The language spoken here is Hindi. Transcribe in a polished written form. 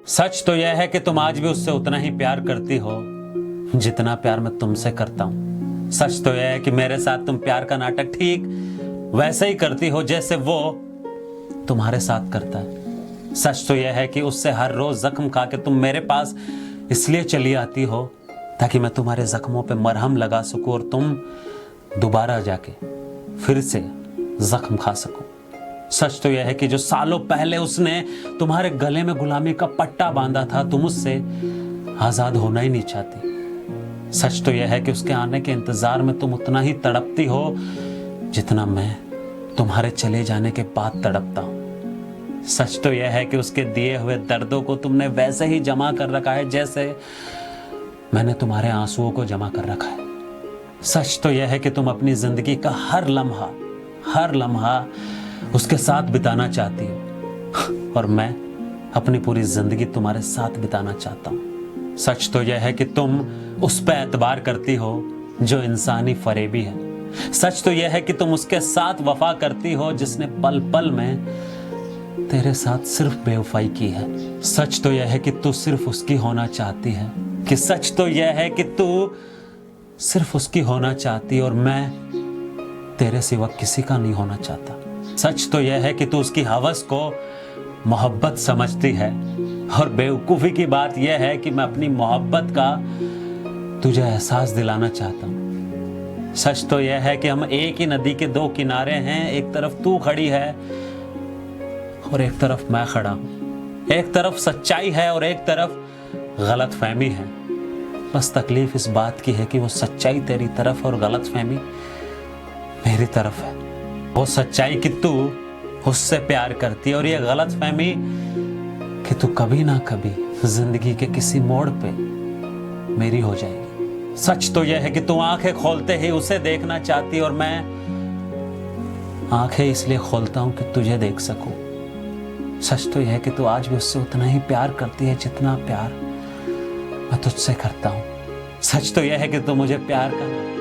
सच तो यह है कि तुम आज भी उससे उतना ही प्यार करती हो जितना प्यार मैं तुमसे करता हूं। सच तो यह है कि मेरे साथ तुम प्यार का नाटक ठीक वैसे ही करती हो जैसे वो तुम्हारे साथ करता है। सच तो यह है कि उससे हर रोज जख्म खा के तुम मेरे पास इसलिए चली आती हो ताकि मैं तुम्हारे जख्मों पे मरहम लगा सकूं और तुम दोबारा जाके फिर से जख्म खा सको। सच तो यह है कि जो सालों पहले उसने तुम्हारे गले में गुलामी का पट्टा बांधा था, तुम उससे आजाद होना ही नहीं चाहती। सच तो यह है कि उसके आने के इंतजार में तुम उतना ही तड़पती हो जितना मैं तुम्हारे चले जाने के बाद तड़पता हूं। सच तो यह है कि उसके दिए हुए दर्दों को तुमने वैसे ही जमा कर रखा है जैसे मैंने तुम्हारे आंसुओं को जमा कर रखा है। सच तो यह है कि तुम अपनी जिंदगी का हर लम्हा उसके साथ बिताना चाहती हो और मैं अपनी पूरी जिंदगी तुम्हारे साथ बिताना चाहता हूं। सच तो यह है कि तुम उस पर एतबार करती हो जो इंसानी फरेबी है। सच तो यह है कि तुम उसके साथ वफा करती हो जिसने पल पल में तेरे साथ सिर्फ बेवफाई की है। सच तो यह है कि तू सिर्फ उसकी होना चाहती है, कि सच तो यह है कि तू सिर्फ उसकी होना चाहती और मैं तेरे सिवा किसी का नहीं होना चाहता। सच तो यह है कि तू उसकी हवस को मोहब्बत समझती है और बेवकूफ़ी की बात यह है कि मैं अपनी मोहब्बत का तुझे एहसास दिलाना चाहता हूँ। सच तो यह है कि हम एक ही नदी के दो किनारे हैं, एक तरफ तू खड़ी है और एक तरफ मैं खड़ा हूँ। एक तरफ सच्चाई है और एक तरफ गलतफहमी है। बस तकलीफ इस बात की है कि वो सच्चाई तेरी तरफ और गलतफहमी मेरी तरफ है। वो सच्चाई कि तू उससे प्यार करती है और ये गलतफहमी कि तू कभी ना कभी जिंदगी के किसी मोड़ पे मेरी हो जाएगी। सच तो यह है कि तू आंखें खोलते ही उसे देखना चाहती और मैं आंखें इसलिए खोलता हूं कि तुझे देख सकूं। सच तो यह है कि तू आज भी उससे उतना ही प्यार करती है जितना प्यार मैं तुझसे करता हूं। सच तो यह है कि तू मुझे प्यार करना